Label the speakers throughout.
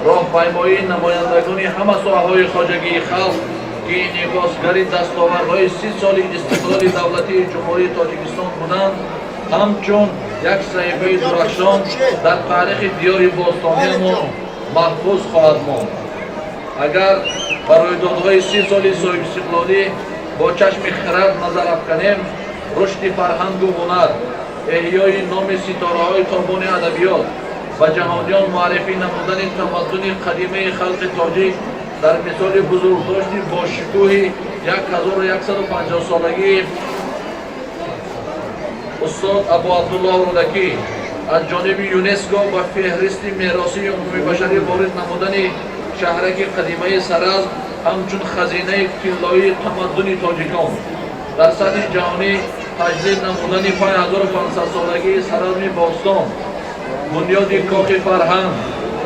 Speaker 1: راهپیمایی نمایندگان همه ساحه‌های خواجگی خلق که انعکاسگری دستاوردهای 30 سال استقلال دولتی جمهوری تاجیکستان بودند همچون یک صحیفه درخشان در تاریخ دیار باستانی ما محفوظ خواهد ماند. اگر بر رویدادهای 30 سال صاحب استقلالی با چشم خرد نظر افکنیم، رشد فرهنگ و هنر، احیای نام ستاره‌های تابان ادبیات و جهانیان معرفی نمودن تمدن قدیمی خلق تاجیک در مثال بزرگداشت با شکوه 1150 سالگی استاد ابو عبدالله رودکی از جانب یونسکو و فهرست میراث عمومی بشری وارد نمودن شهرک قدیمه سرز همچون خزینه طلایی تمدن تاجیکان در سطح جهانی تجدید نمودن 5500 سالگی سرزم باستان، بنیاد کاخ فرهنگ،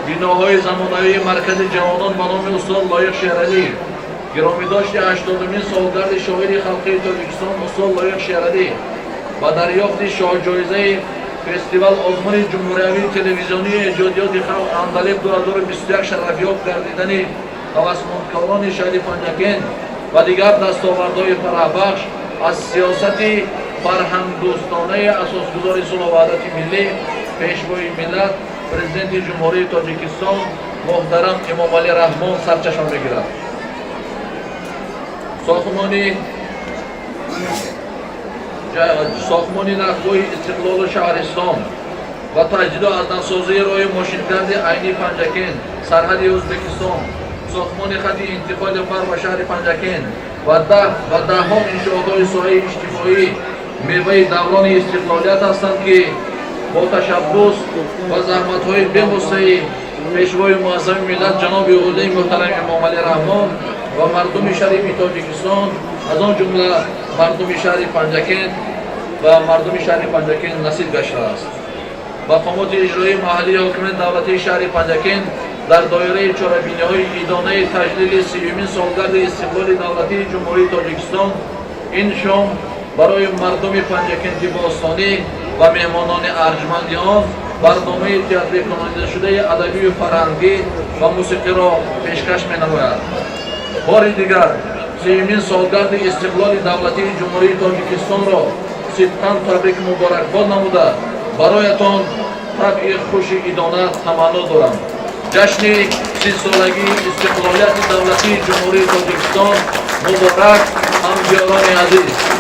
Speaker 1: بناهای زمانوی مرکز جوانان به نام استاد لایق شیرعلی، گرامی داشت 80مین سالگرد شاعر خلقی تاجیکستان استاد لایق شیرعلی و دریافت شاه جایزه فستیوال آزمون جمهوری تلویزیونی ایجادیات خلق اندلیب 2021 شرفیاب گردیدن توسط شهر پنجکین و دیگر دستاوردهای فرهبخش از سیاست فرهنگ دوستانه اساسگذار صلح و وحدت ملی پیشوای ملت پرزیدنت جمهوری تاجیکستان محترم امام علی رحمان سرچشمه میگیرد. ساختمان نقبوی استقلال شهرستان و تجدید و ازدنسازی راه ماشینگرد عینی پنجکین سرحد ازبکستان، ساختمان خط انتقال بر و شهر پنجکین و ده ها انشاءاتهای ساحه اجتماعی میوه دوران استقلالیت هستند که با تشبث و زحمت‌های بی‌مستحی پیشوای معظم ملت جناب اولی محترم امام علی رحمان و مردم شریف تاجیکستان از آن جمله مردم شهر پنجکین و مردم شهر پنجکین نصیب گشته است. مقامات اجرایی محلی حاکمیت دولتی شهر پنجکین در دایره چهاربینی‌های ایدانه تجلیل 30مین سالگرد استقلال دولتی جمهوری تاجیکستان این شام برای مردم پنجکین باستانی و مهمانان ارجمند آن برنامه تئاتری کننده شده ادبی و فرهنگی و موسیقی را پیشکش می‌نماید. بار دیگر 30مین سالگرد استقلال دولتی جمهوری تاجیکستان را صدقاً تبریک مبارکباد نموده برایتان طبع خوش ایدانه تمنا دارم. جشن 30 سالگی استقلالیت دولتی جمهوری تاجیکستان مبارک هموطنان عزیز.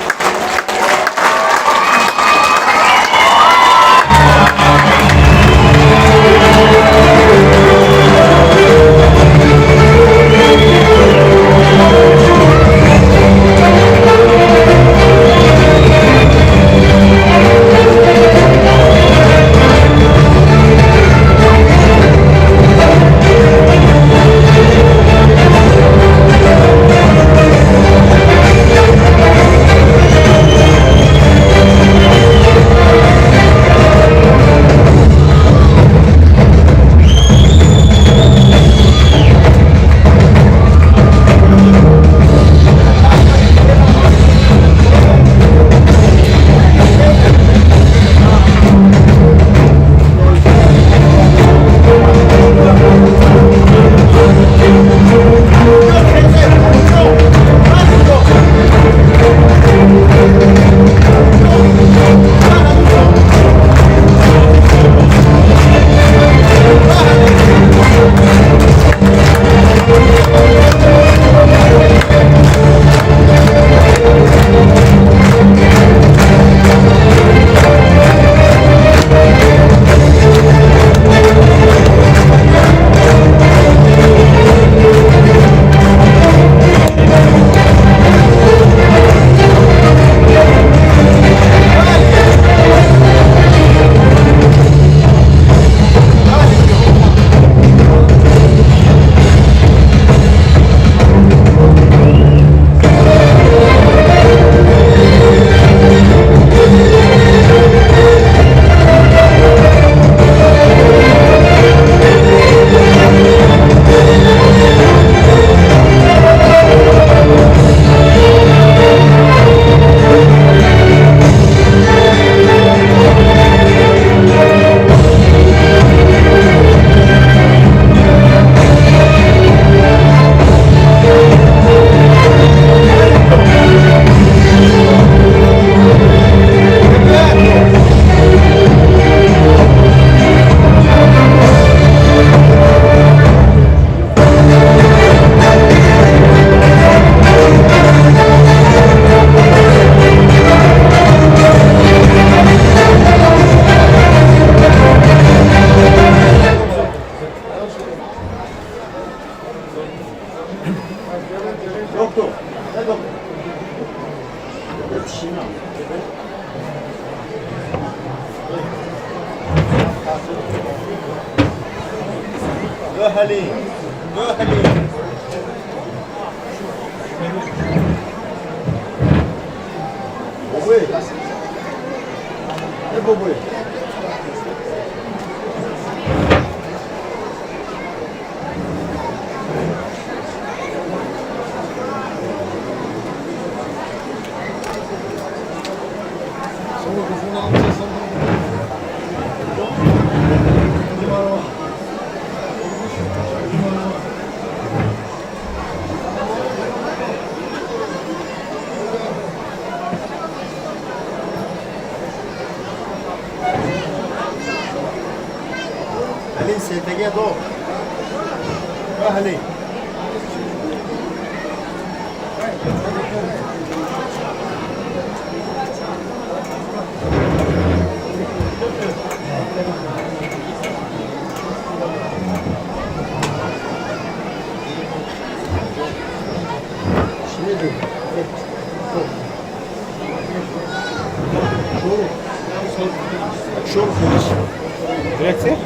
Speaker 2: Öheli. Öheli. Boboy. Ne boboy? Halin STG do. Halin. Şimdi çok finish. Direkte?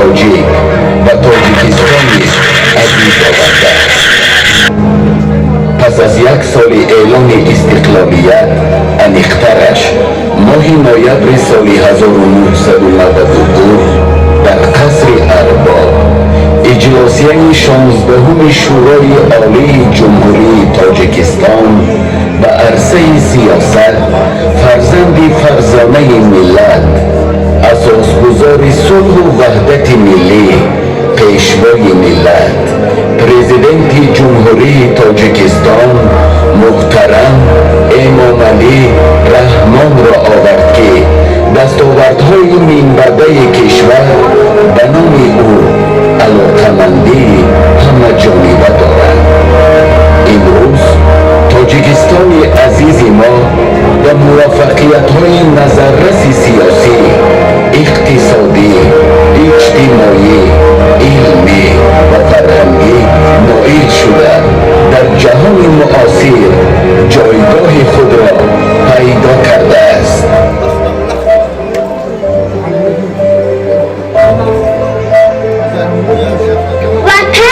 Speaker 3: تاجیک و تاجیکستانی از این آورده است. پس از یک سال اعلان استقلالیت انیخترش ماه نوامبر سال 1992 در قصر ارباب اجلاسیه 16 شورای عالی جمهوری تاجیکستان و عرصه سیاست فرزند فرزانه ملت اساسگزار صلح و وحدت ملی پیشوای ملت پرزیدنت جمهوری تاجیکستان محترم امام علی رحمان را آورد که دستاوردهای منبعه کشور به نام او علاقمندی همه جانبه دارد. امروز تاجیکستان عزیز ما و موفقیت‌های نظررس سیاسی، اقتصادی، اجتماعی، علمی و فرهنگی نائل شده در جهان معاصر جایگاه خود را پیدا کرده است.
Speaker 4: وطن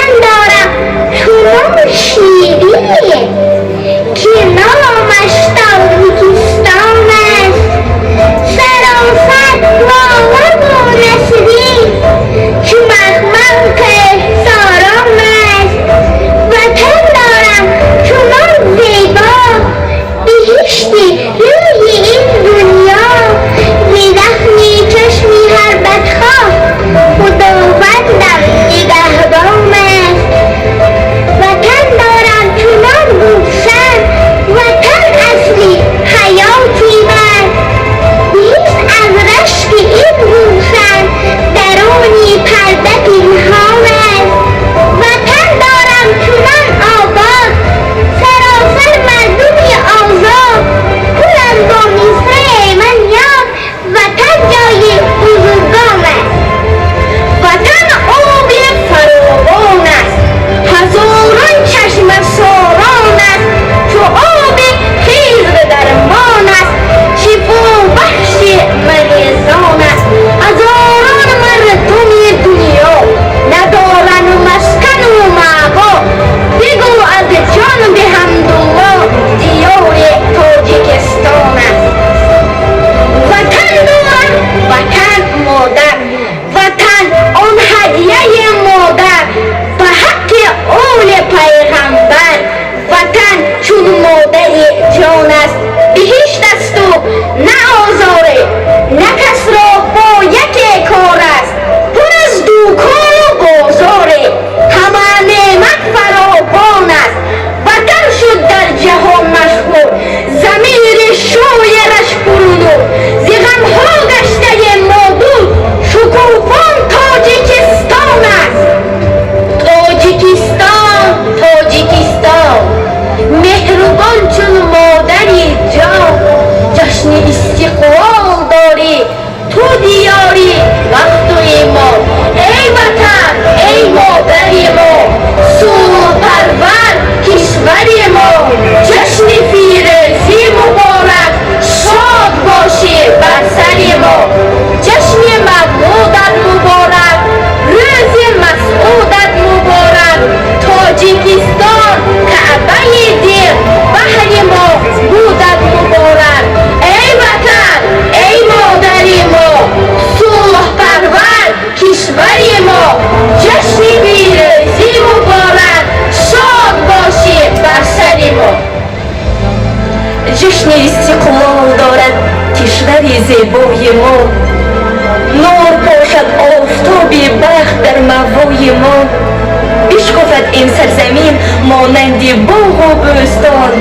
Speaker 4: این سرزمین مانند باغ و بوستان.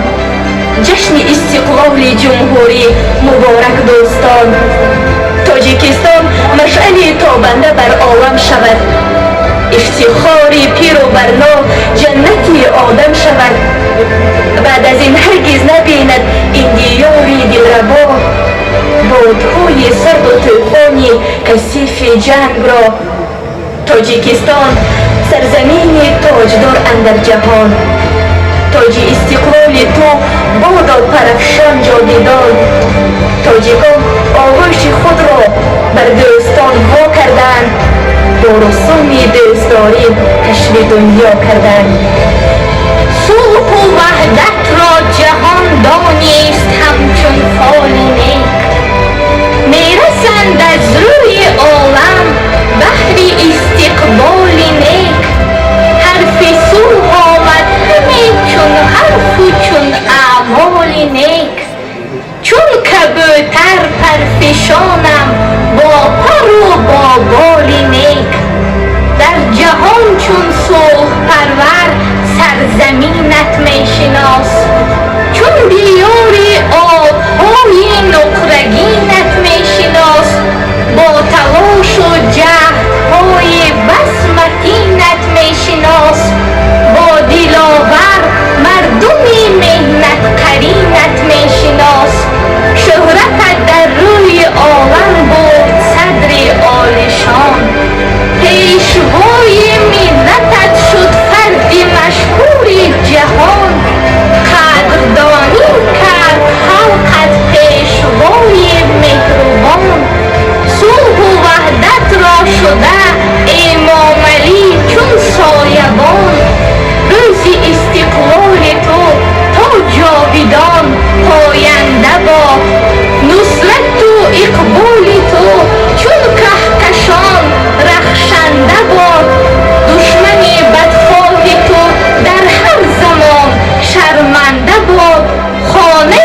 Speaker 4: جشن استقلال جمهوری مبارک دوستان. تاجیکستان مشعلی تابنده بر عالم شود، افتخاری پیر و برنا جنتی آدم شود. بعد از این هرگز نبیند این دیاری دلربا بادهای سرد و طوفانی کثیف جنگ را. تاجیکستان سرزمین تاجدار اندر جهان، تاج استقلال تو بادا پرفشان جاویدان. تاجیکان آغوش خود را بر دوستان وا کردند، با رسوم دوستداری کشف دنیا کردند. صلح و وحدت را جهان دانست همچون فال نیک، میرسند از روی عالم بهر استقبال نیک. حرف صلح آمد همه چون حرف و چون اعمال نیک. چون کبوتر پرفشانم با پر و با بال نیک. در جهان چون صلح پرور سرزمینت میشناس، چون دیار آبهای نقرگینت میشناس. با تلاش و جهدهای بس متینت میشناس، با دلاور مردمی مهنت قرینت میشناس. شهرتت در روی عالم بود صدر عالیشان، پیشوای ملتت شد فرد مشهور جهان. قدردانی کرد خلقت پیشوای مهربان، صلح و وحدت را شده امام علی چون سایبان. روز استقلال تو تا جاویدان پاینده باد، نصرت و اقبال تو چون کهکشان رخشنده باد. دشمن بدخواه تو در هر زمان شرمنده باد، خانه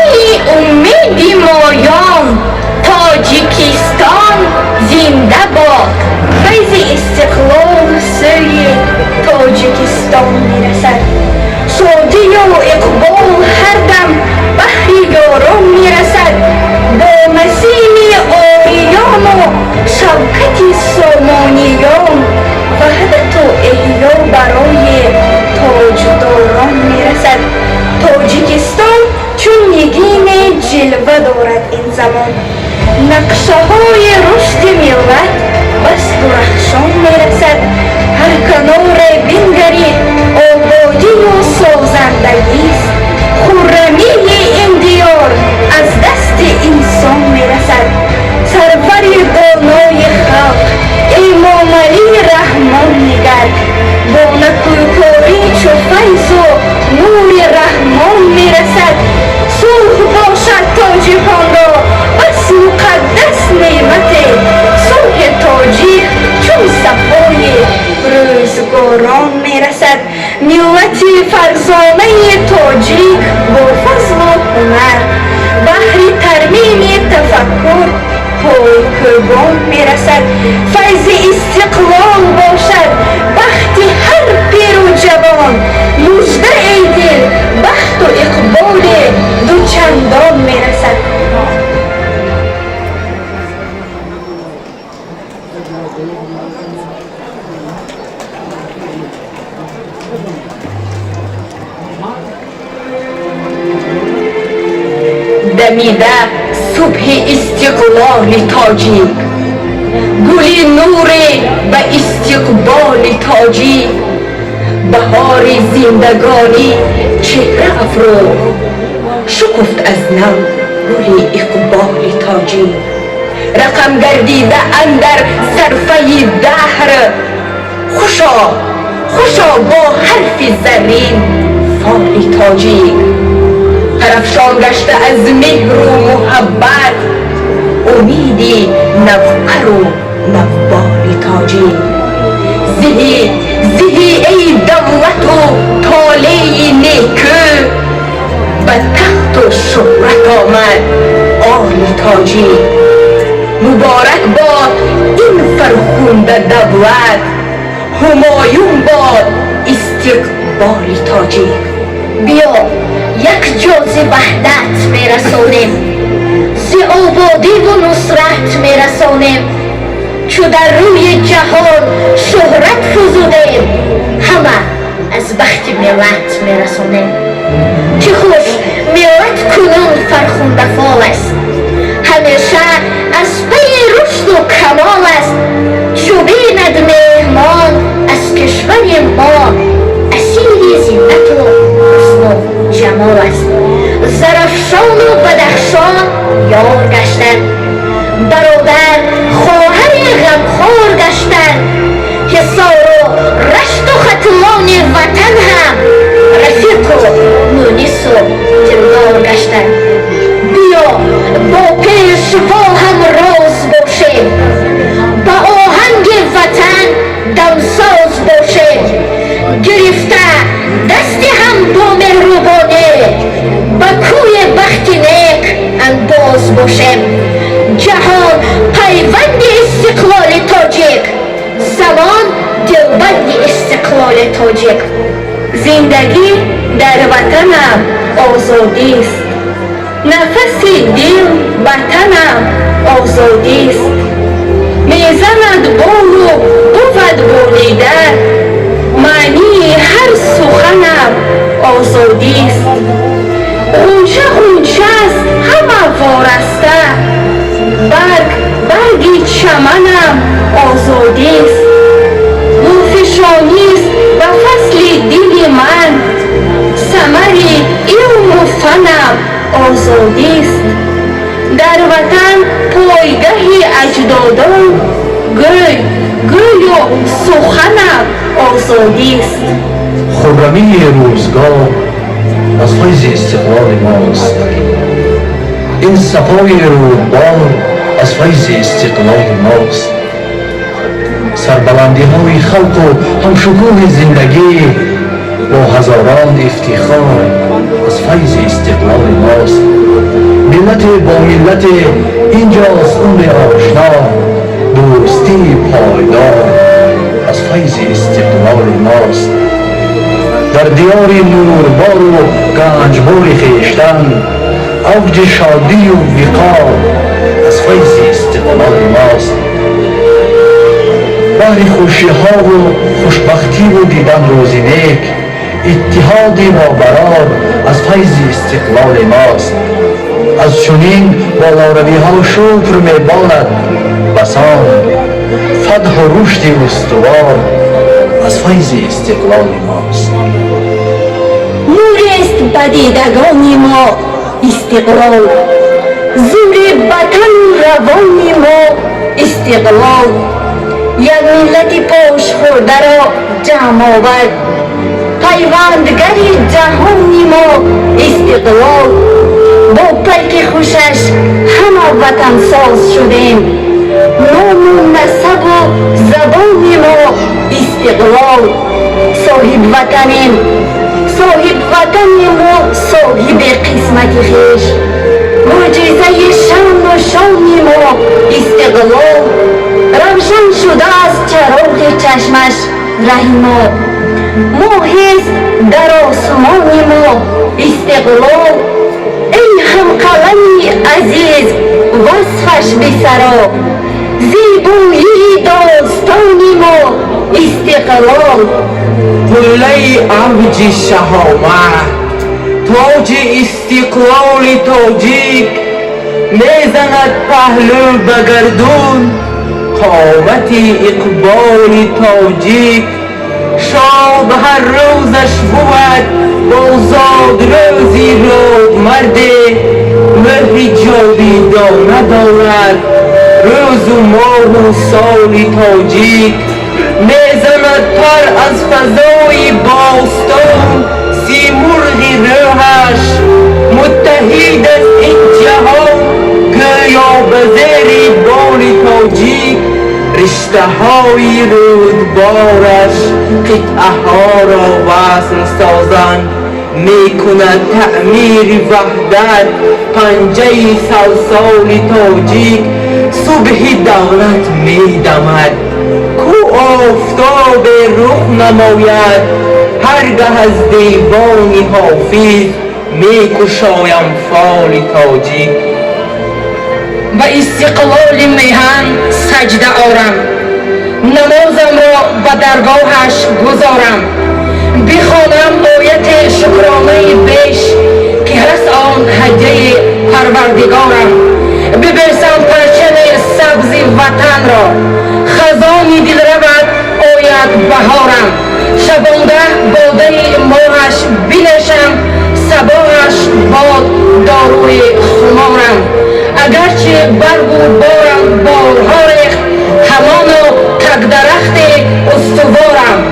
Speaker 4: امید مایان تاجیکستان زنده باد. فیض استقلال سوی تاجیکستان میرسد، شادی و اقبال هر دم بهر یاران میرسد. با مسیم آریان و شوکت سامانیان، وحدت و احیا برای تاجداران میرسد. تاجیکستان چون نگین جلوه دارد این زمان، نقشه های رشد ملت بس درخشان میرسد. هر کنار بنگرید آبادی و سازندگی است، خرمی این دیار از دست انسان میرسد. سرور دانای خلق امام علی رحمان نگر، با نکوکاری چو فیض و نور رحمان میرسد. صلح باشد تا جهان را بس مقدس نعمت، صلح تاجیک چون صفای روزگاران میرسد. ملت فرزانه تاجیک با فضل و هنر بهر ترمیم تفکر پایکوبان میرسد. فیض استقلال باشد بخت هر پیر و جوان، مژده ای دل بخت و اقبال دوچندان میرسد. دمیده صبح استقلال تاجیک، گل نور به استقبال تاجیک. بهار زندگانی چهره افروخت، شکفت از نو گل اقبال تاجیک. رقم گردیده اندر صرفه دهر، خوشا خوشا با حرف زرین فال تاجیک. پرافشان گشته از مهر و محبت، امیدی نوپر و نوبال تاجیک. زهی ای دولت و طالع نیکو، به تخت و شهرت آمد آل تاجیک. مبارک باد این فرخنده دولت، همایون باد استقلال اقبال تاجیک. بیا یک جاز وحدت میرسانیم، ز آبادی و نصرت میرسانیم. چو در روی جهان شهرت فزودیم، همه از بخت ملت میرسانیم. که خوش ملت کنون فرخنده فال است، همیشه از پی رشد و کمال است. چو بیند مهمان از کشور ما، اسیر زینت و حسن و جمال است. زرافشان و بدخشان یار گشتند، برادر خواهر غمخوار گشتند. حصار و رشت و ختمان وطن هم، رفیق و مونس و دلدار گشتند. بیا با پیشوا هم راز باشیم، با آهنگ وطن دمساز باشیم. گرفته دست هم با مهربانی، به کوی بخت نیک انداز باشیم. جهان پیوند استقلال تاجیک، زمان دلبند استقلال تاجیک. زندگی در وطنم آزادی است، نفس دل وطنم آزادی است. میزند بال و بود بریده، معنی هر سخنم آزادی است. غنچه غنچه است همه وارسته، برگی چمنم آزادی است. گلفشانی است و فصل دل من، ثمر علم و فنم آزادی است. در وطن پایگاه اجدادان، گوی و سخنم آزادی است.
Speaker 3: خرمی روزگار از فیض استقلال ماست، این صفای رودبار از فیض استقلال ماست. سربلندی های خلق و همشکوه زندگی با هزاران افتخار از فیض استقلال ماست. ملت با ملت اینجاست عمر آشنا، دوستی پایدار از فیض استقلال ماست. در دیار نوربار و گنجبار خویشتن، اوج شادی و وقار از فیض استقلال ماست. بحر خوشی ها و خوشبختی و دیدن روزی نیک، اتحادی با برار از فیض استقلال ماست. از چنین بالاروی ها شکر میباند بسان، فتح و رشد استوار از فیض استقلال ماست.
Speaker 4: نور است به دیدگان ما استقلال، زور وطن و روان ما استقلال. یک ملت پاش خورده را جمع آورد، پیوندگر جهان ما استقلال. با پیک خوشش همه وطن ساز شدیم، نام و نسب و زبان ما استقلال. صاحب وطنیم و صاحب قسمت خویش، معجزه شان و شان ما استقلال. روشن شده از چراغ چشمش ره ما، ماهیست در آسمان ما استقلال. ای هم قلمی عزیز وصفش بسرا، زیبایی داستان ما استقلال.
Speaker 5: قله اوج شهامت، تاج استقلال تاجیک، میزند پهلو به گردون قامت اقبال تاجیک. شاد هر روزش بود بازاد روزی رود مرده، مهری جاویدانه دارد روز و ماه و سال تاجیک. میزند پر از فضای باستان سیمرغ روحش، متحد از این جهان گویا به زیر بال تاجیک. رشته های رودبارش قطعه ها را وصل سازند، میکند تعمیر وحدت پنجه سلسال تاجیک. صبح دولت میدمد کو آفتاب رخ نماید، هرگه از دیوانی حافظ می کشایم فال تاجیک.
Speaker 6: به استقلال میهن سجده آرم، نمازم را به درگاهش گذارم، بخوانم آیت شکرانه بیش که هست آن هدیه پروردگارم، ببرسم پرچم سبز وطن را، خزان دل رود آید بهارم، شبانگه باده ماهش بنشم، صباحش باد داروی خمارم، اگرچه برگ و بارم بارها ریخت، همانا تک درخت استوارم.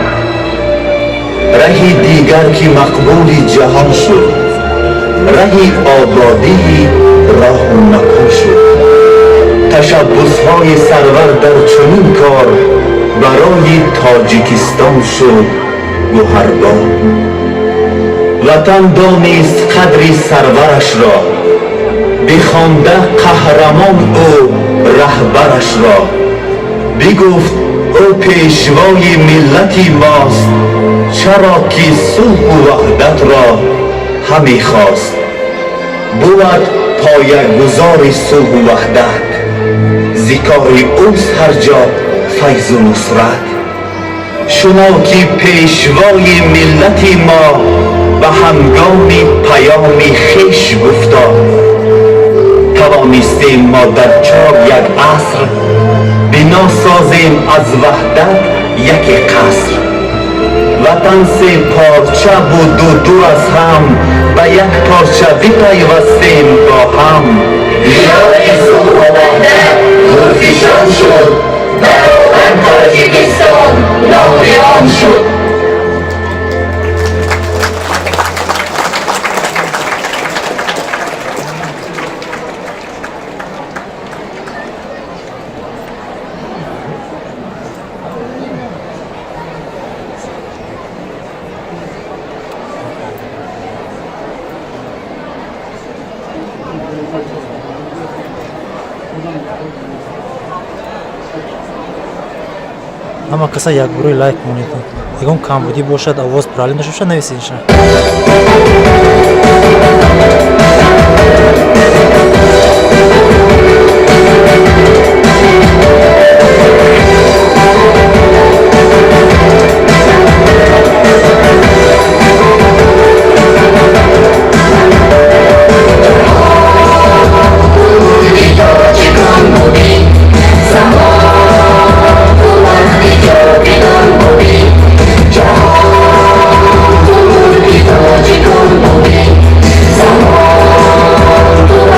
Speaker 3: رهی دیگر که مقبول جهان شد، رهی آبادی راه و مکان شد. تشبس‌های سرور در چنین کار برای تاجیکستان شد گوهربار. وطن دانست قدر سرورش را، بخوانده قهرمان او رهبرش را. بگفت او پیشوای ملتی ماست، چرا که صلح و وحدت را همی خواست. بود پایه‌گذار صلح و وحدت، ذکار اوست هر جا فیض و نصرت. شنو که پیشوای ملت ما به هنگام پیام خویش گفتا، توانستیم ما در 4 یک عصر بنا سازیم از وحدت یک قصر. وطن سه پارچه بود و دو از هم، به یک پارچه بپیوستیم با هم.
Speaker 4: یاد صلح و وحدت نورفشان شد، برابر تاجیکستان ناویان شد.
Speaker 7: اما کسا یک گروه لایک کنید. اگه کم بودی باشد آواز پرالیم داشته باشد نویسینشه.
Speaker 4: Come on.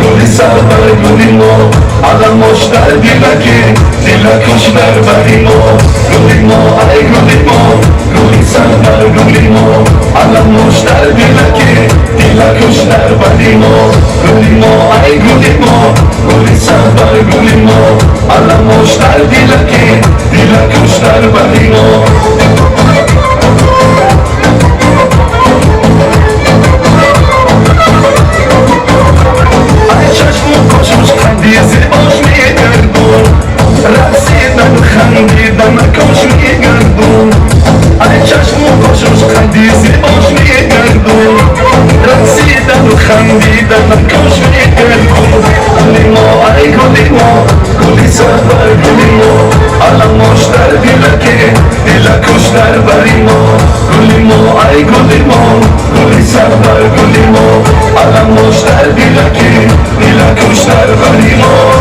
Speaker 4: گلی سربر گلی ما الان مشتر دیلکی دیلکش بربری ما گلی ما ای گلی ما گلی سربر گلی ما الان مشتر دیلکی دیلکش بربری ما گلی ما ای گلی ما گلی سربر گلی ما الان مشتر دیلکی دیلکش بربری ما خندیدن کاش میگردون ای چشم و کاشش خندیزی باش میگردون رقصیدن و خندیدن کاش میگردون گلی ما ای گلی ما گلی سربر گلی ما الان مشتر دیلکی دیلکش در بری ما گلی ما ای گلی ما گلی سربر گلی ما الان مشتر دیلکی دیلکش در بری ما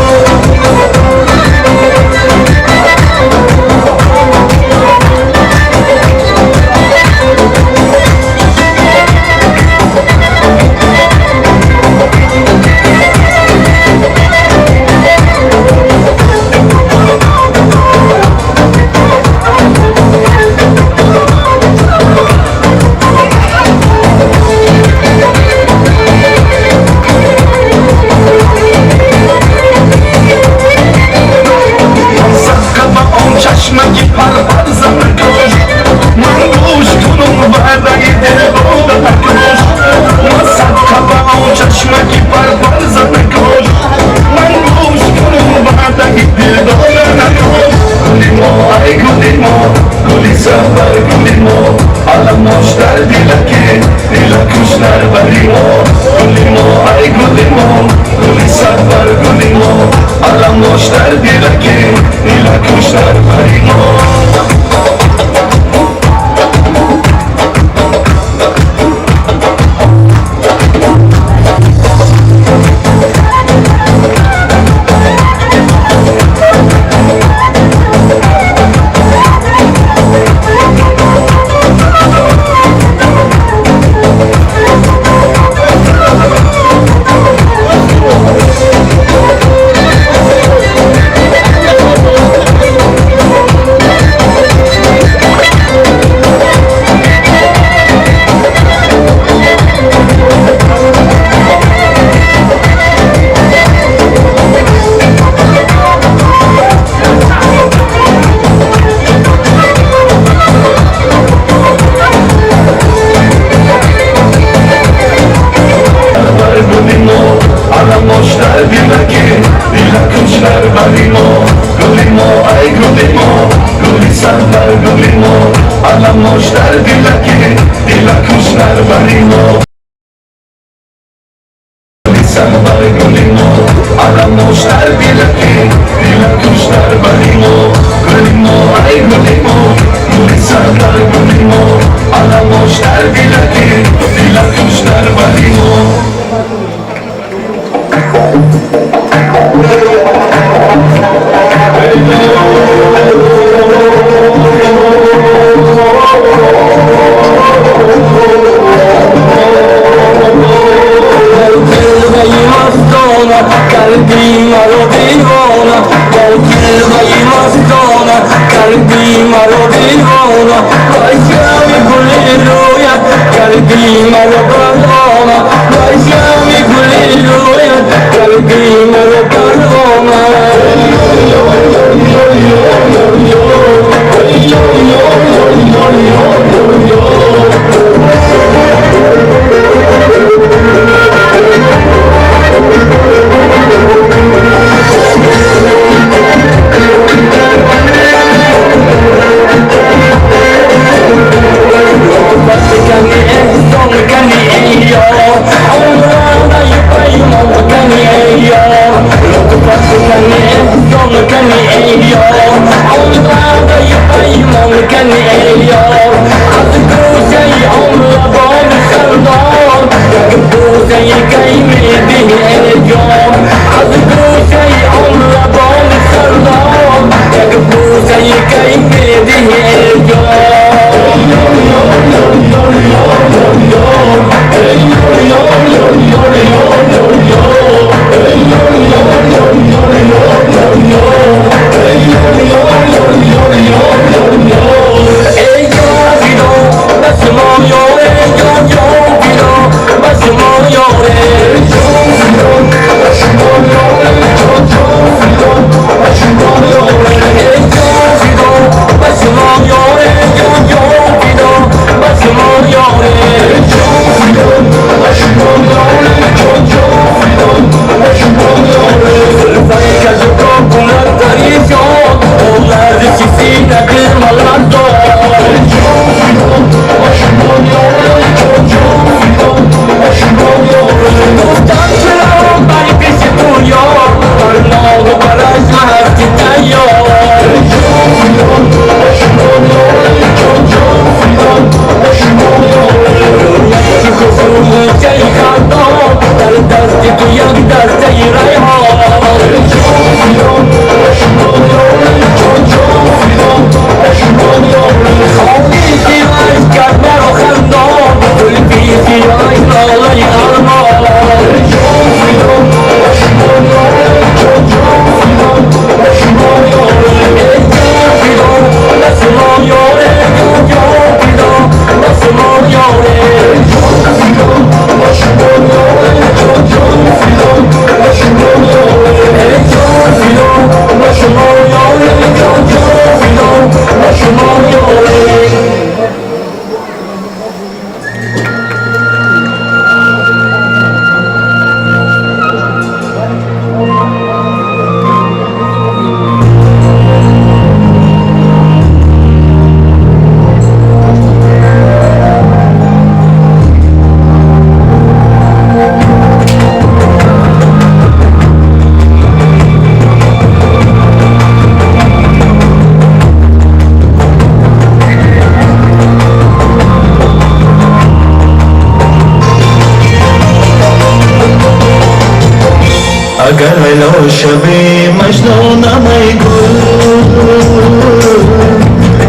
Speaker 4: اگر هلو شبی مجنونم ای گل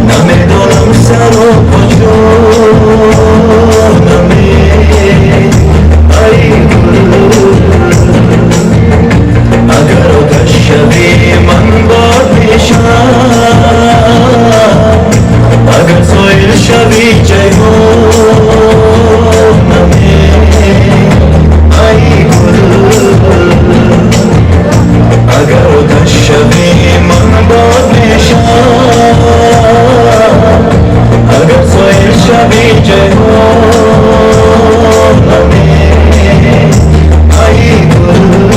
Speaker 4: نمیدونم سر و کجونم ای گل اگر آتش شبی من باد میشم اگر سویل شبی جیهونم ای گل اگر آتش شبی من باد میشم اگر سویل شبی جیهونم ای گل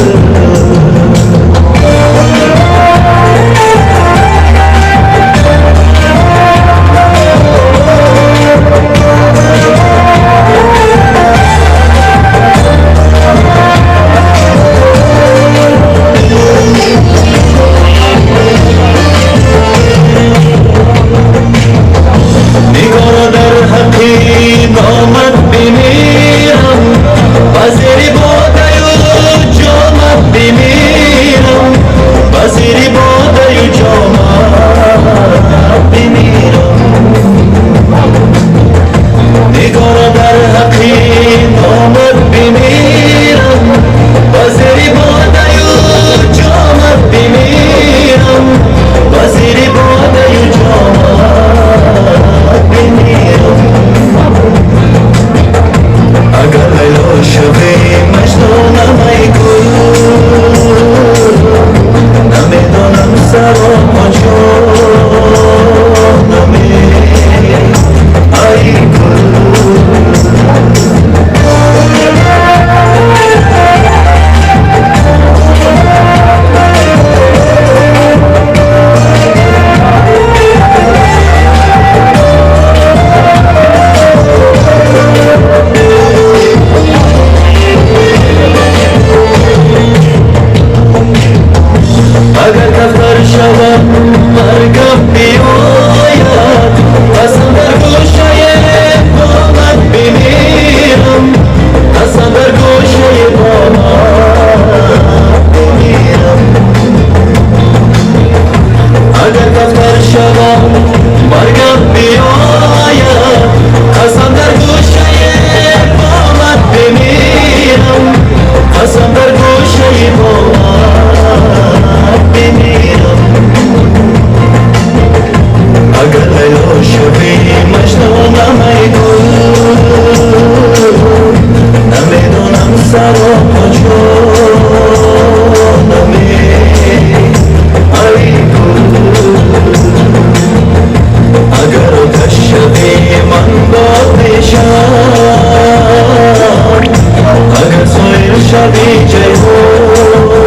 Speaker 4: شبی جیهونمی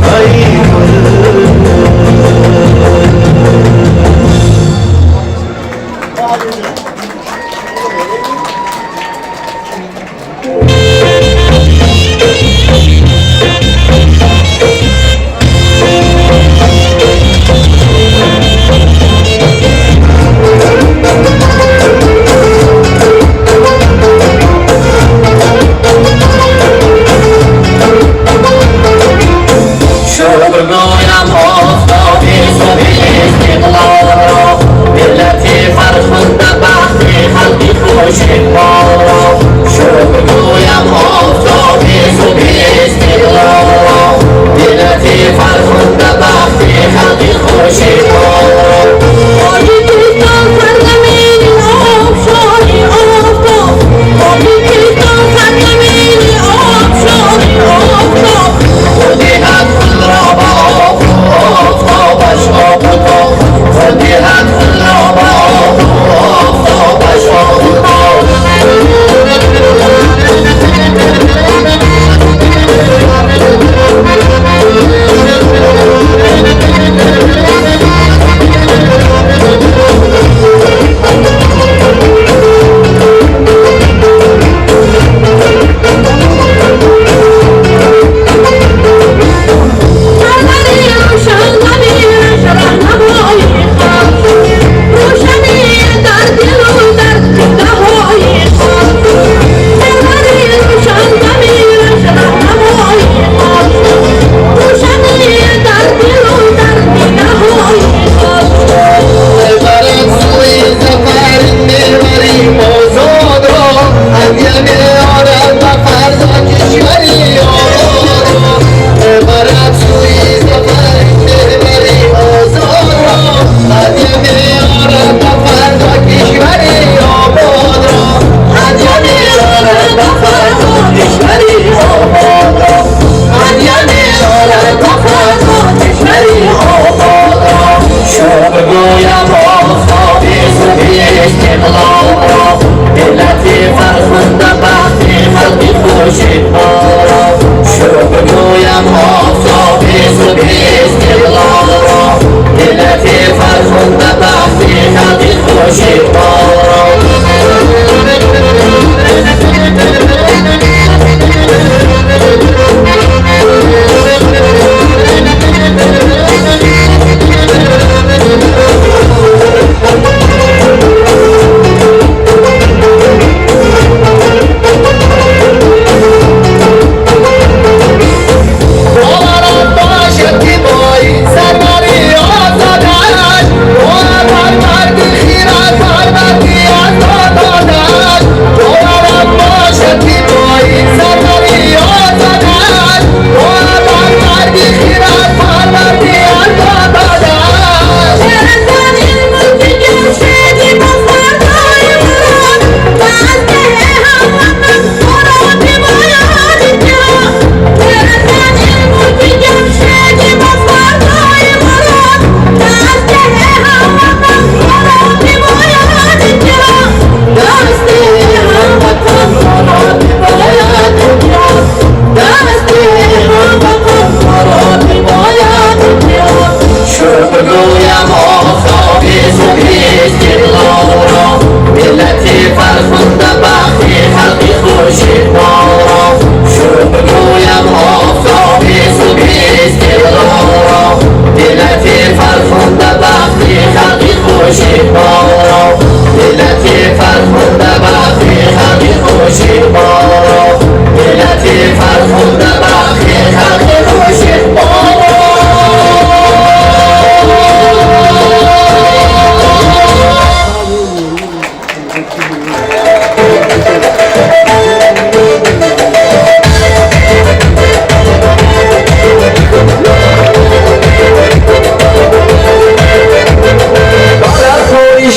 Speaker 4: ای گل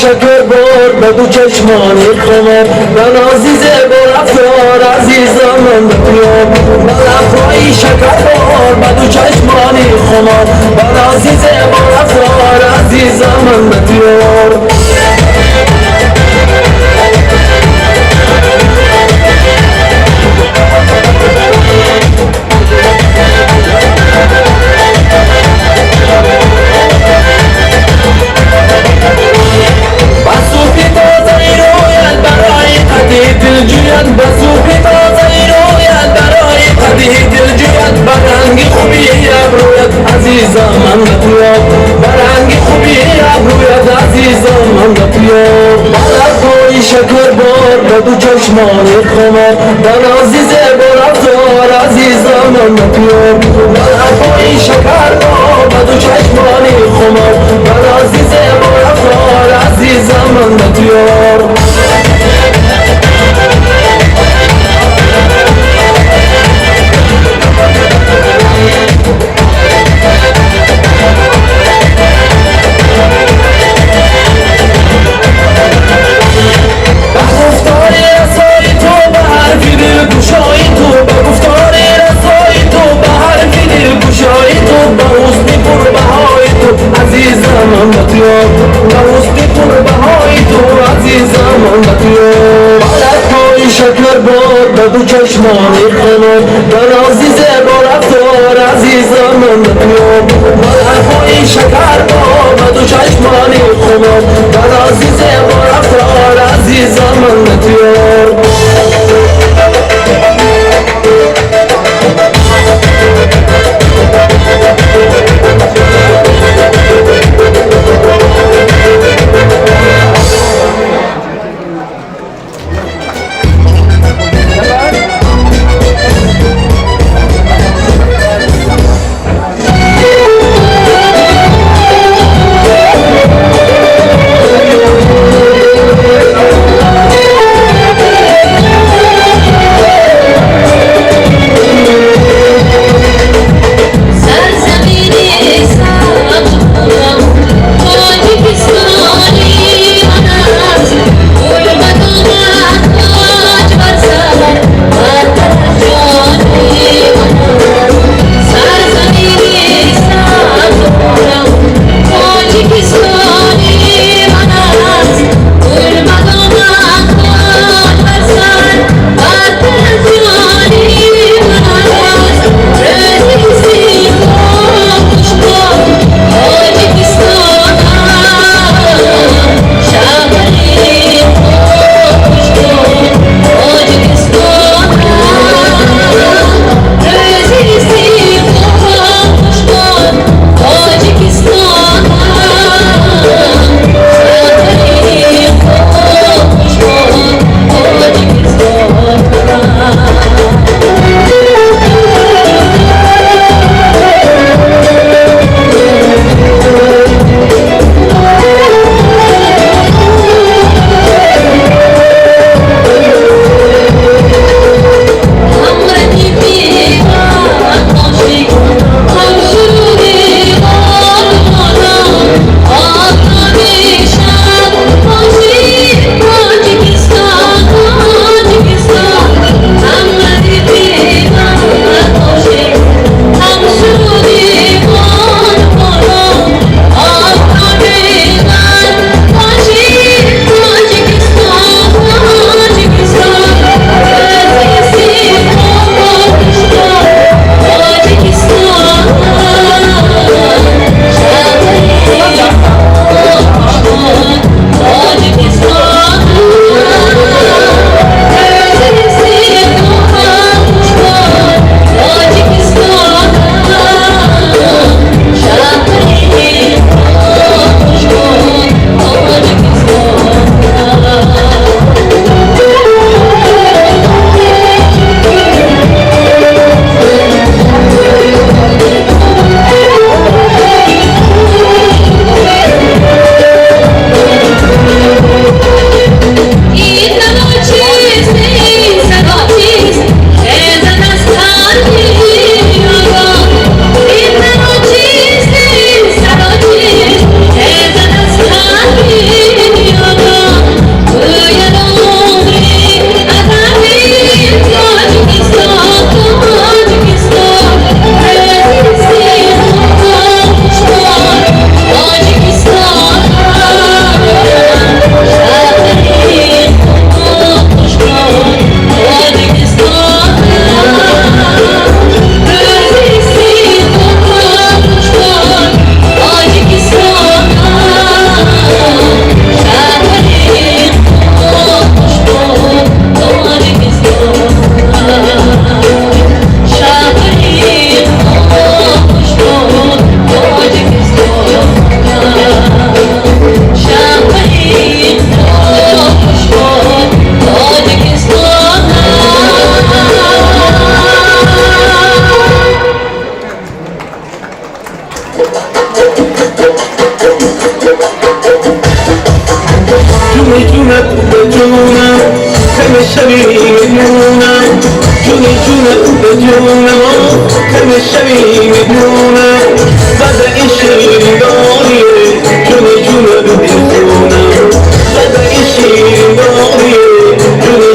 Speaker 4: شکر بار بدو چشمانی خمر من عزیزه برفتار عزیزم من بطیار من افرایی شکر بار بدو چشمانی خمر من عزیزه برفتار عزیزم من بطیار جوید بسوق تازه روید برای قدی دل جوید برنگ خوبی ابروید عزیزم من تویاب برنگ خوبی ابروید عزیزم من تویاب بلدهای شکر بار به دو چشمان خمار در عزیز برفتار عزیزم من تویاب بلدهای شکر بار به دو چشمان خمار در عزیز برفتار عزیزم من تویاب شکر باد به دو چشمان خمار در عزیز با رفتار عزیزم من نتیاب ملحفای شکر باد به دو چشمان خمار در عزیز با رفتار عزیزم من نتیاب شبی میدونم جون به جونم همه شبی میدونم بعد این شیرین داریه جون به دلخونم بعد این شیرین داریه جون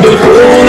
Speaker 4: دلخونم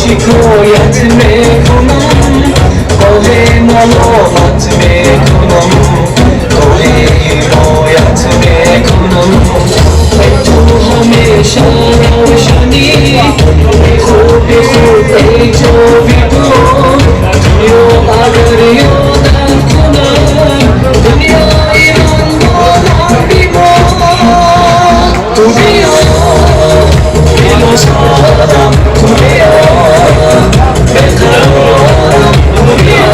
Speaker 4: شکایت میکنم گاه ملامت میکنم گاه حمایت میکنم ای تو همیشه روشنی ای خوب ای جاویدان دنیا اگر یادم کنم دنیای من با هم بیمان تو بیا بیمازادم تو بیا بقرارم تو بیا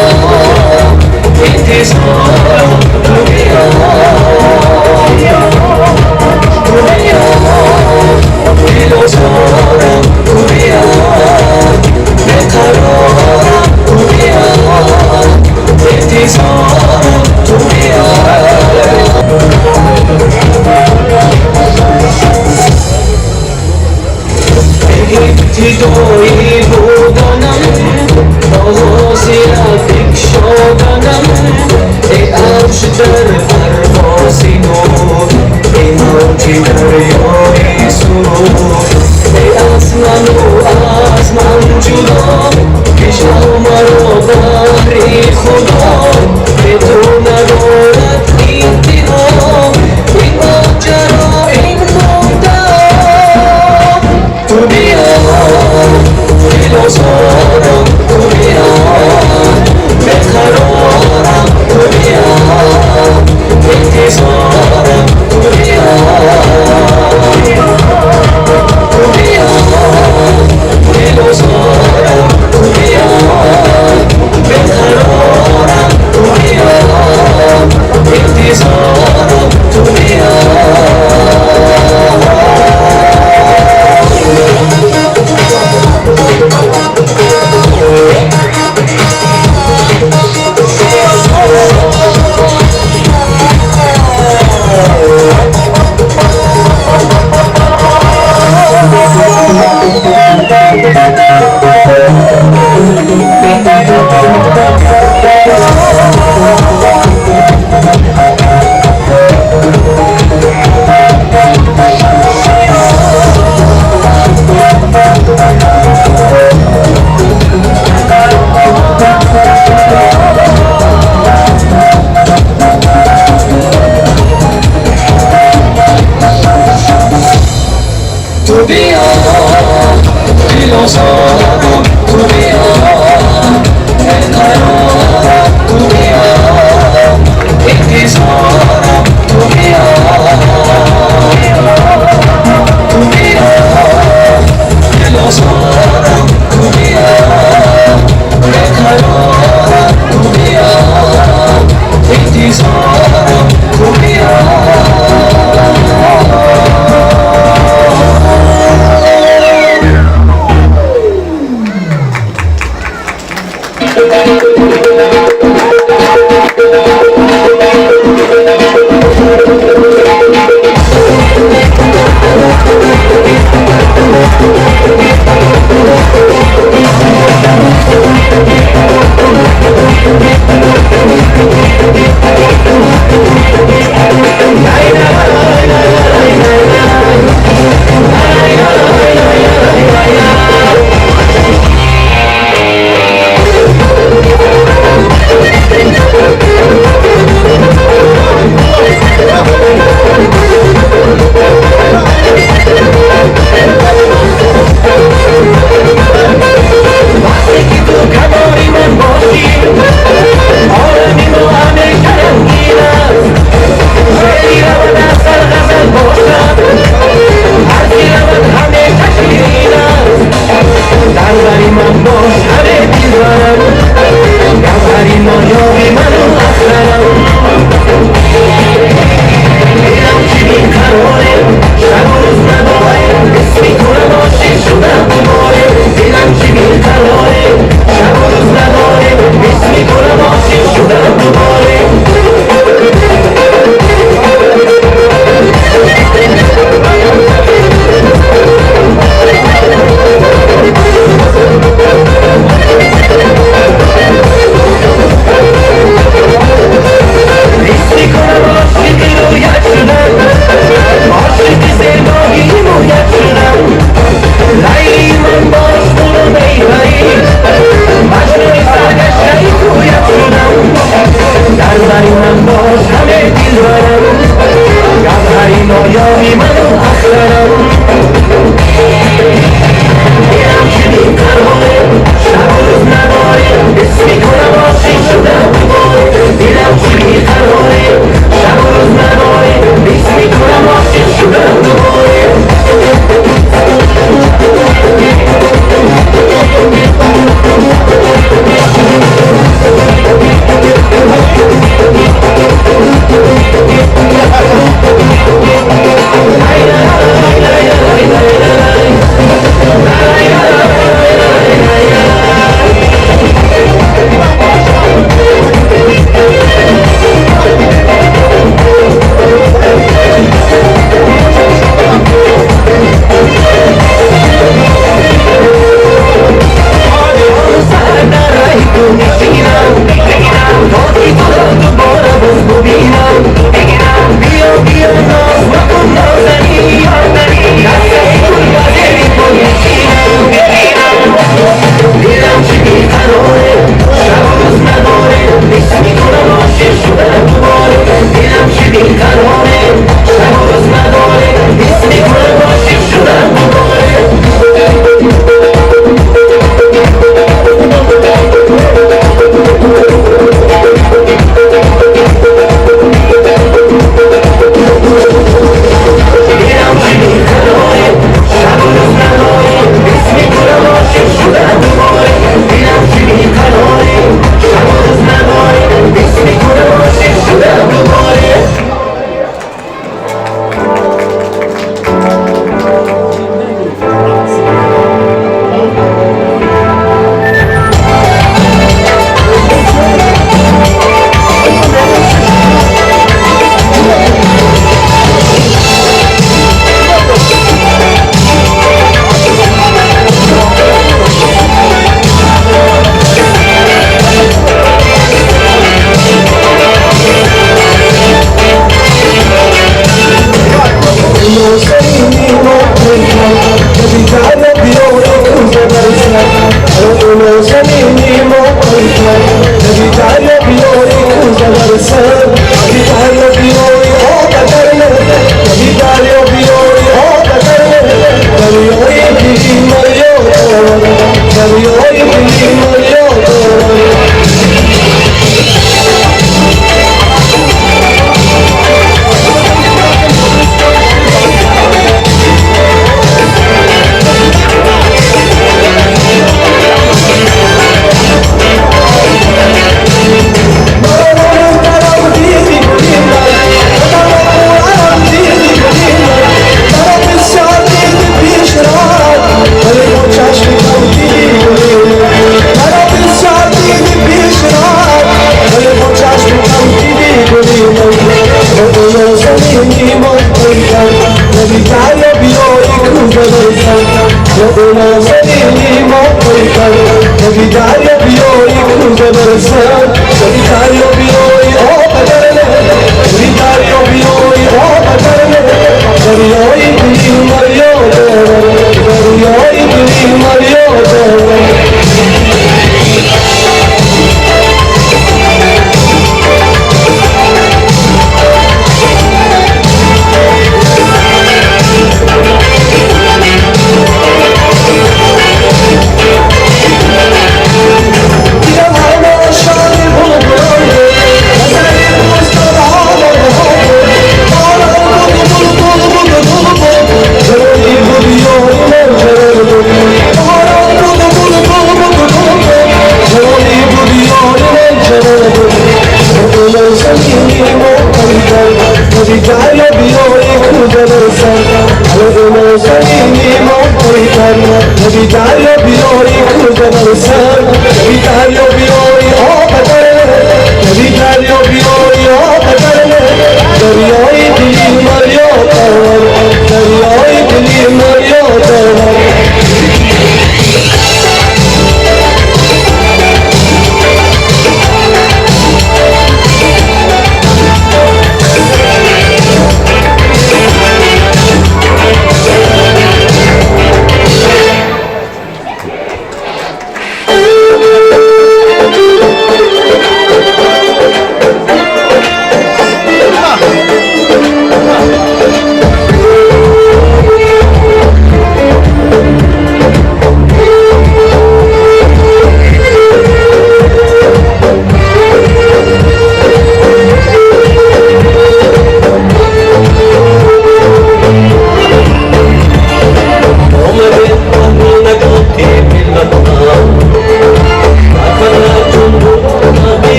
Speaker 4: انتظارم تو بیا تو بیا دلازارم تو بیا بقرارم تو بیا انتظارم تو بیا ابتدایی بودنم آغاز یک شدنم ای عرش در پروازی نور ای موجی دریای سرور ای از من و از من جدا کشم مرا بحری خدا به تو ندارد انتها این ماجرا این مدام تو بیا دلازارم تو بیا بقرارم تو بیا انتظارم تو بیا تو بیا دلازارم تو بیا بقرارم تو بیا انتظارم تو بیا تو بیا دلازارم تو بیا بقرارم تو بیا انتظارم تو بیا تو بیا دلازارم تو بیا بقرارم تو بیا انتظارم تو بیا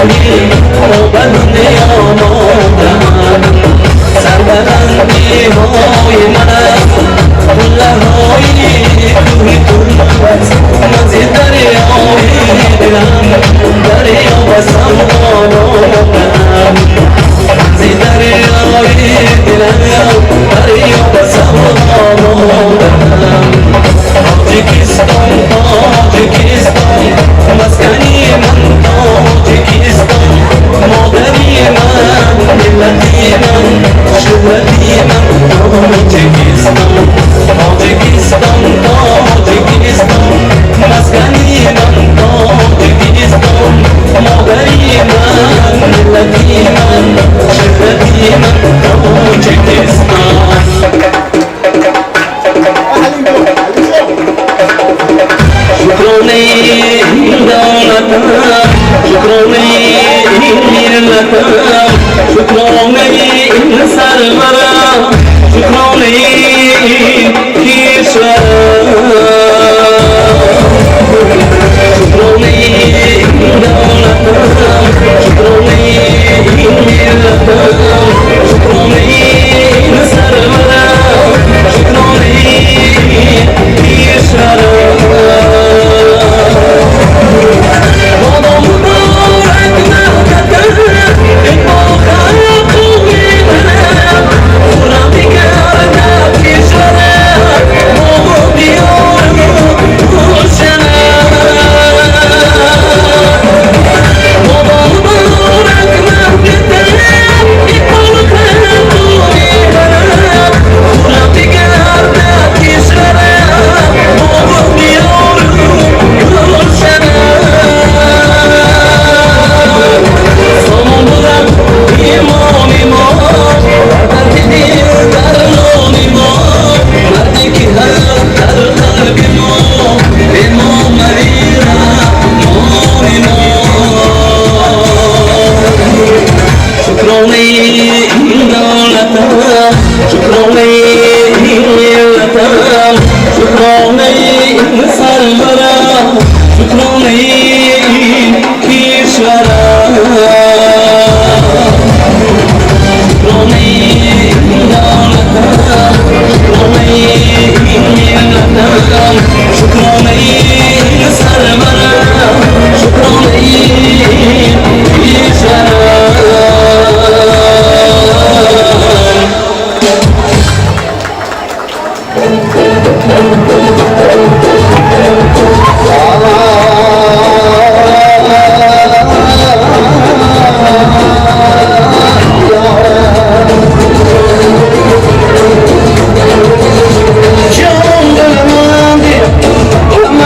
Speaker 4: داری بدون آمادم سربلندی های من لرهای کوهی گلبت مزی دریای دلم دریا بسم آمادم مزی دریای دلم دریا بسم آمادم تاجیکستان تاجیکستان مسکنی من تاجیکستان مادری من ملتی من شهرتی من تاجیکستان تاجیکستان تاجیکستان مسکنی من تاجیکستان مادری من ملتی من شهرتی من تاجیکستان شكروني دولتنا شكروني ملتنا شكروني سرمرا شكروني كيشرا شكروني دولتنا شكروني ملتنا شكروني سرمرا شكروني كيشرا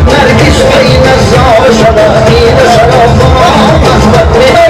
Speaker 3: Nergis beyne zâ şada, yine şarabâ, mazbat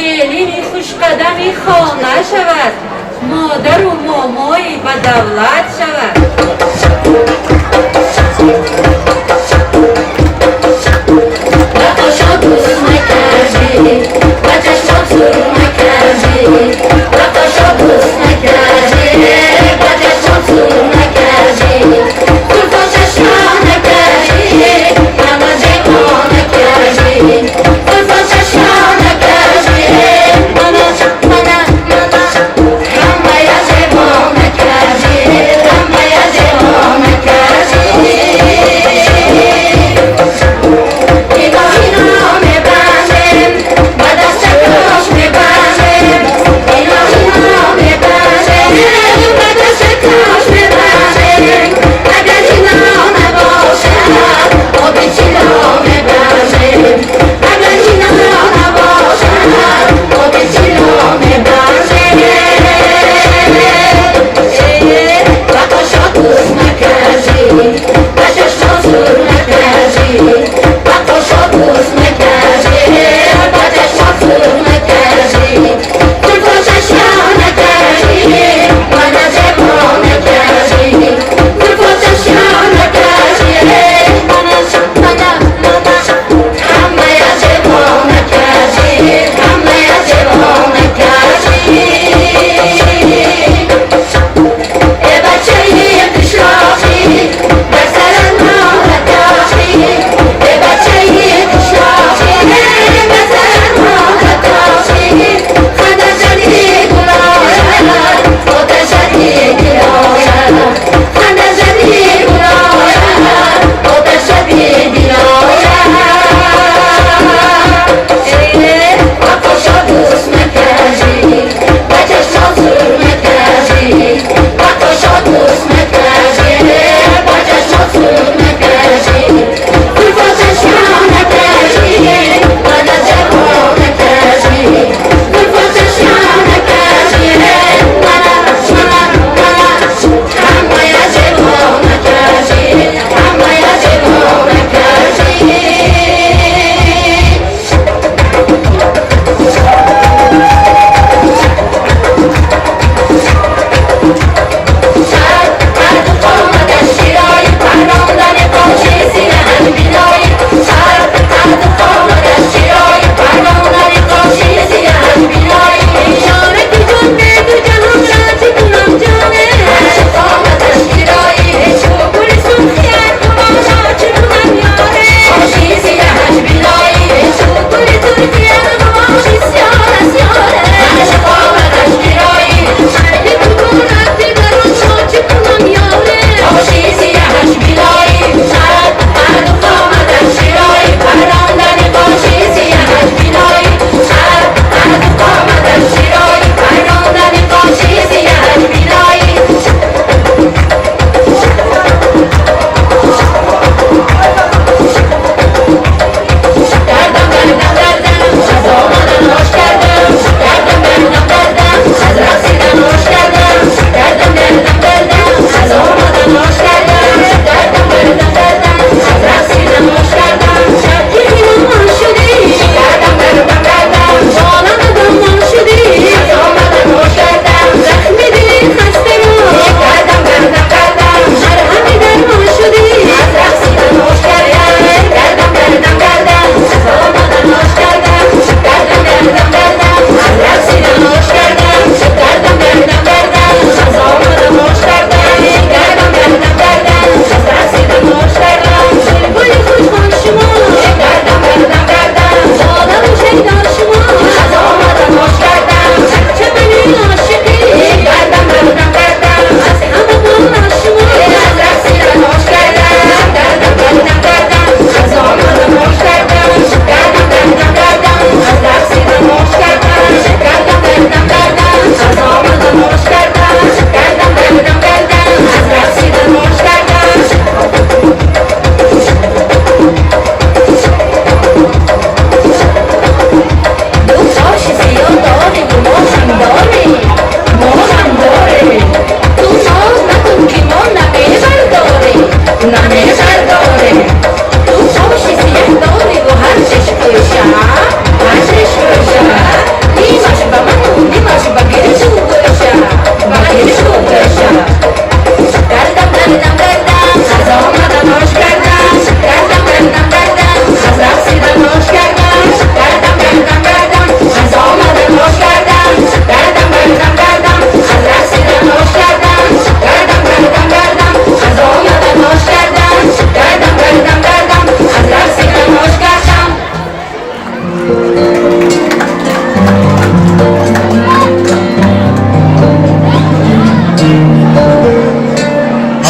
Speaker 6: келини хушқадами хона шавад, модару момои ба давлат шавад.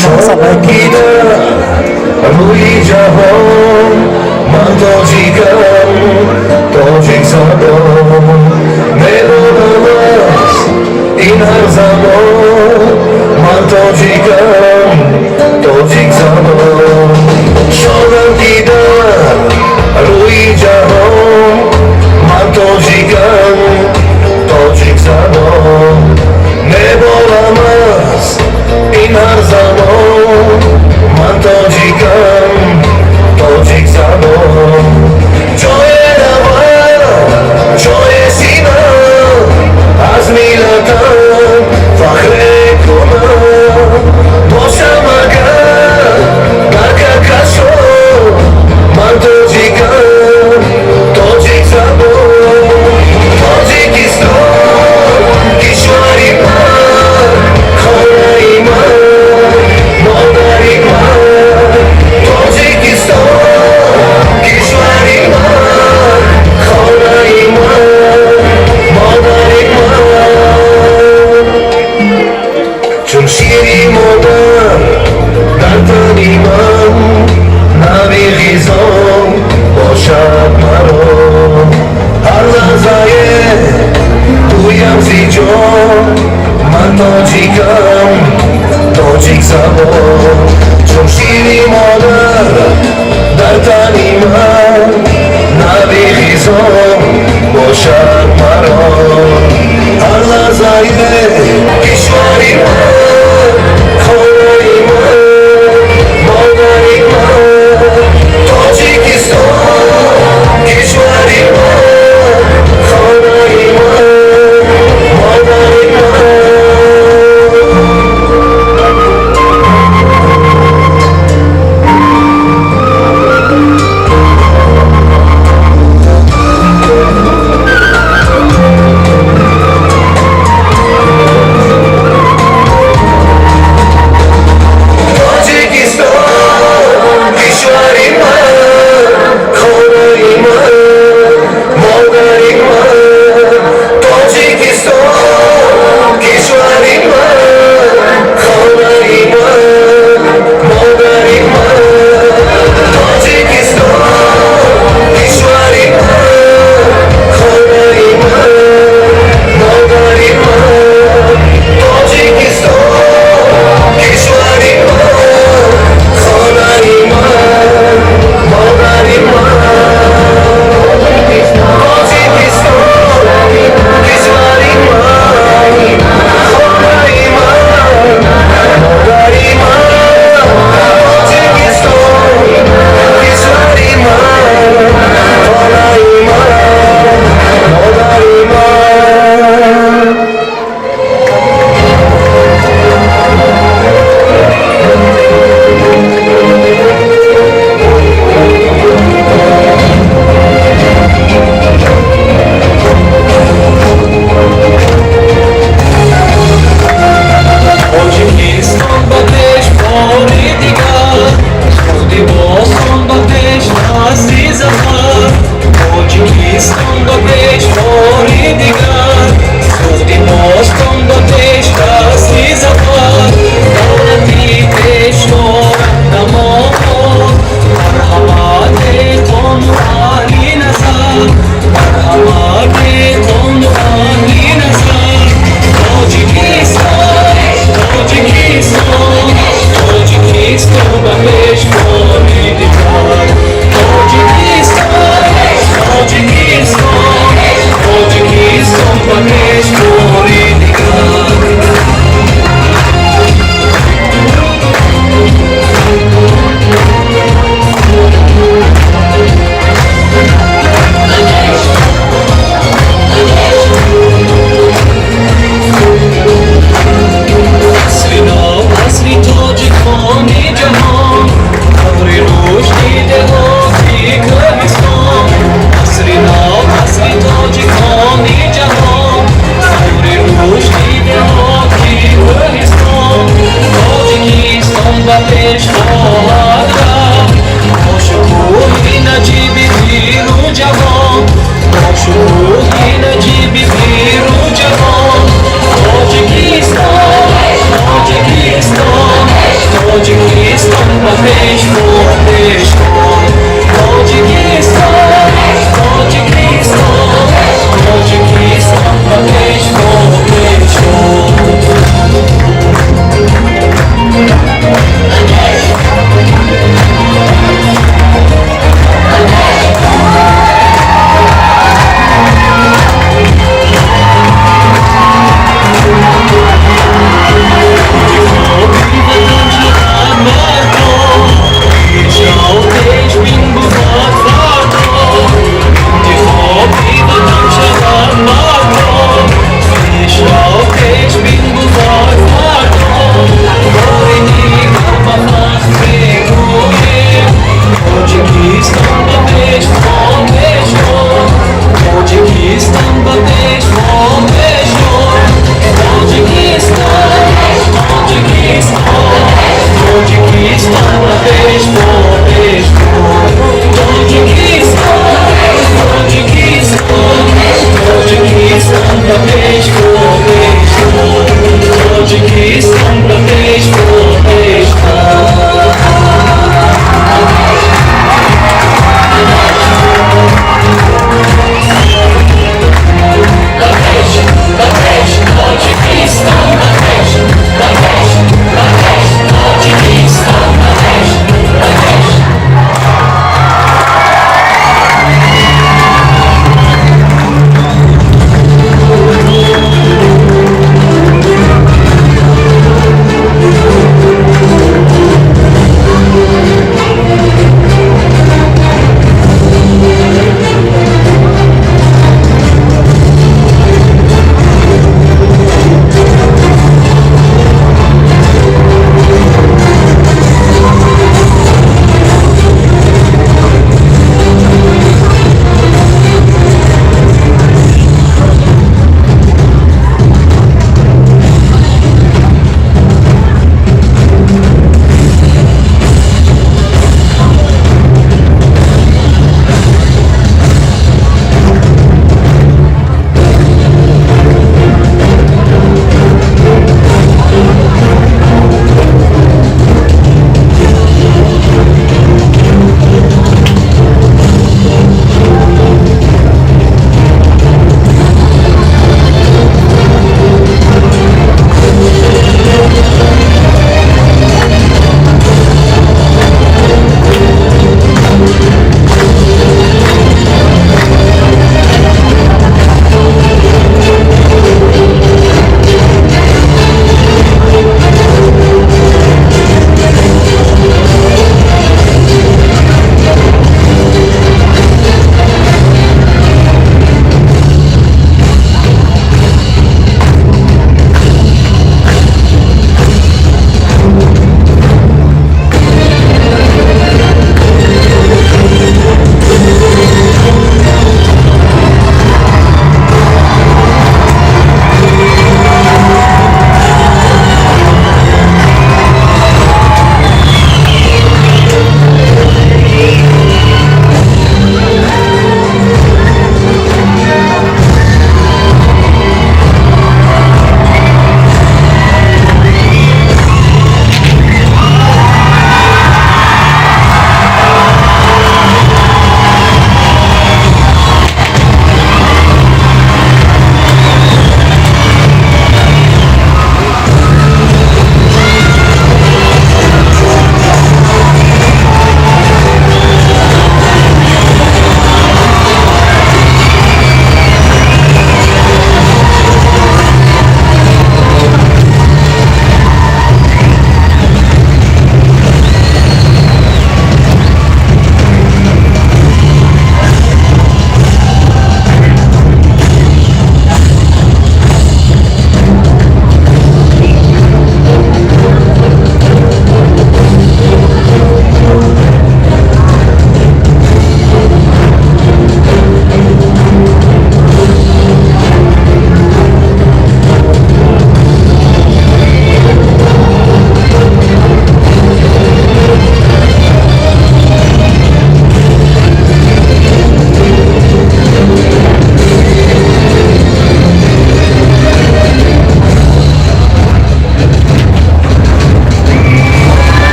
Speaker 4: شاکیدم روی جهان من تاجیکم تاجیک زبان میدونم از این هر زبان من تاجیکم تاجیک زبان شدم دیدم روی جهان من تاجیکم تاجیک زبان میبارم از این هر زبان من تاجیکم تاجیک زبان جای نوام جای سینم از میلتم فخر کنم باشم اگر در کس شد من تاجیکم تاجیک زبان تاجیکستان کشوری من خانه من مادری من تاجیکستان کشوری من خانه من مادری من چون شیری مادر در تنی من نمی غذام باشد مرا هر لحظه تویم زی جان من تاجیکم تاجیک زبان چون شیری مادر در تنی من نمی غذام باشد مرا هر لحظه کشوری من خانه من مادری من تاجیکستان کشوری من خانه من مادری من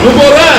Speaker 1: مبارک